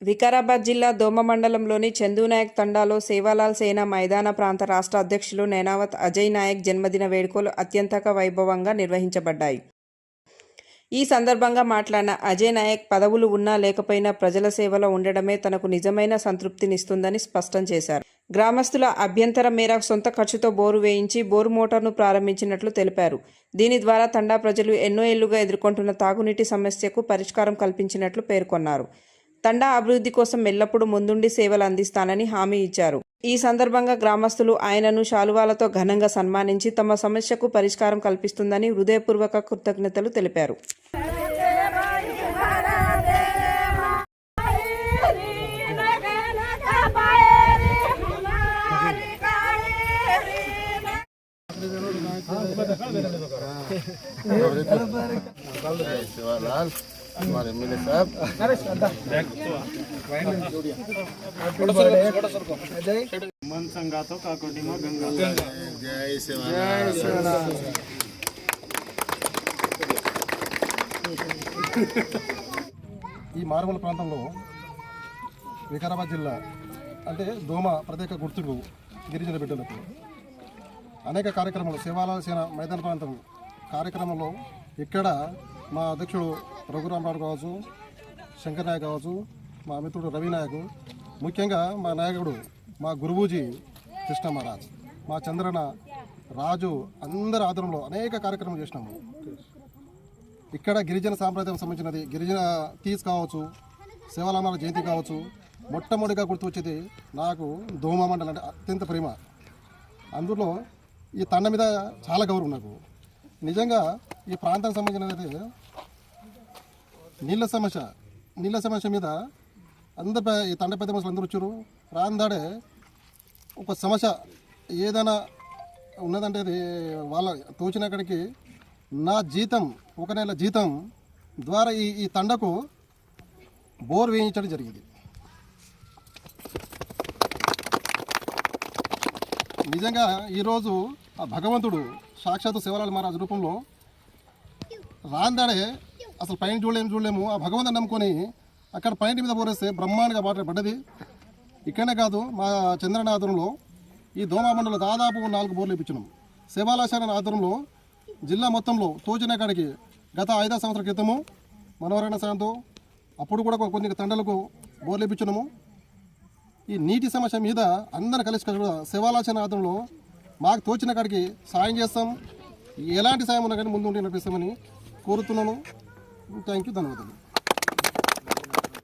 వికారాబాద్ జిల్లా దోమ మండలంలోని చందూనాయక్ తండాలో సేవాలాల్ సేన మైదాన ప్రాంత రాష్ట్ర అధ్యక్షులు నేనావత్ అజయ్ నాయక్ జన్మదిన వేడుకలు అత్యంత వైభవంగా నిర్వహించబడ్డాయి. ఈ సందర్భంగా మాట్లాడిన అజయ్ నాయక్ పదవులు ఉన్నా లేకపోయినా ప్రజల సేవలో ఉండడమే తనకు నిజమైన సంతృప్తినిస్తుందని స్పష్టం చేశారు. గ్రామస్తుల అభ్యంతరం మేరకు సొంత ఖర్చుతో బోరు వేయించి బోరు మోటార్ను ప్రారంభించినట్లు తెలిపారు. దీని ద్వారా తండా ప్రజలు ఎన్నో ఏళ్లుగా ఎదుర్కొంటున్న తాగునీటి సమస్యకు పరిష్కారం కల్పించినట్లు పేర్కొన్నారు. తండా అభివృద్ధి కోసం ఎల్లప్పుడూ ముందుండి సేవలు అందిస్తానని హామీ ఇచ్చారు. ఈ సందర్భంగా గ్రామస్తులు ఆయనను శాలువాలతో ఘనంగా సన్మానించి తమ సమస్యకు పరిష్కారం కల్పిస్తుందని హృదయపూర్వక కృతజ్ఞతలు తెలిపారు. हमारे मिले साहब मन संगातो काकोटी में गंगा जय सेवालाल। ఈ మారుమూల ప్రాంతంలో వికారాబాద్ జిల్లా అంటే దోమ ప్రత్యేక గుర్తుకు గిరిజన బిడ్డలకు అనేక కార్యక్రమాలు సేవాలాల్ సేన మైదాన ప్రాంతం కార్యక్రమంలో ఇక్కడ మా అధ్యక్షుడు రఘురామరావు కావచ్చు, శంకర్ నాయక్ కావచ్చు, మా మిత్రుడు రవి నాయక్, ముఖ్యంగా మా నాయకుడు మా గురువుజీ కృష్ణ మహారాజ్, మా చంద్రన రాజు అందరి ఆధ్వర్యంలో అనేక కార్యక్రమాలు చేసినాము. ఇక్కడ గిరిజన సాంప్రదాయం సంబంధించినది గిరిజన తీజ్ కావచ్చు, సేవాలాల్ జయంతి కావచ్చు, మొట్టమొదటిగా గుర్తు వచ్చేది నాకు దోమ మండలం అంటే అత్యంత ప్రేమ. అందులో ఈ తండ మీద చాలా గౌరవం నాకు. నిజంగా ఈ ప్రాంతానికి సంబంధించినది నీళ్ళ సమస్య మీద అందరు ఈ తండ పెద్ద మనుషులు అందరూ వచ్చారు. రాందాడే ఒక సమస్య ఏదైనా ఉన్నదంటే అది వాళ్ళ తోచిన అక్కడికి నా జీతం 1 నెల జీతం ద్వారా ఈ తండకు బోర్ వేయించడం జరిగింది. నిజంగా ఈరోజు ఆ భగవంతుడు సాక్షాత్తు సేవాలాల్ మహారాజ్ రూపంలో రాందాడే అసలు పైన చూడలేము ఆ భగవంతుని నమ్ముకొని అక్కడ పైన మీద పోరేస్తే బ్రహ్మాండంగా పడ్డది. ఇక్కడనే కాదు మా చంద్రన ఆధ్వర్యంలో ఈ దోమ మండలంలో దాదాపు 4 బోర్లు ఇప్పించినాం. సేవాలాల్ సేన ఆధ్వర్యంలో జిల్లా మొత్తంలో తోచిన కాడికి గత 5 సంవత్సరాల క్రితము మనోహరణ సాయంతో అప్పుడు కూడా కొన్ని తండలకు బోర్లు ఇప్పించినాము. ఈ నీటి సమస్య మీద అందరం కలిసి సేవాలాల్ సేన ఆధ్వర్యంలో మాకు తోచిన కాడికి సాయం చేస్తాం. ఎలాంటి సాయం ఉన్నా కానీ ముందు ఉండి నడిపిస్తామని కోరుతున్నాను. థ్యాంక్ యూ, ధన్యవాదాలు.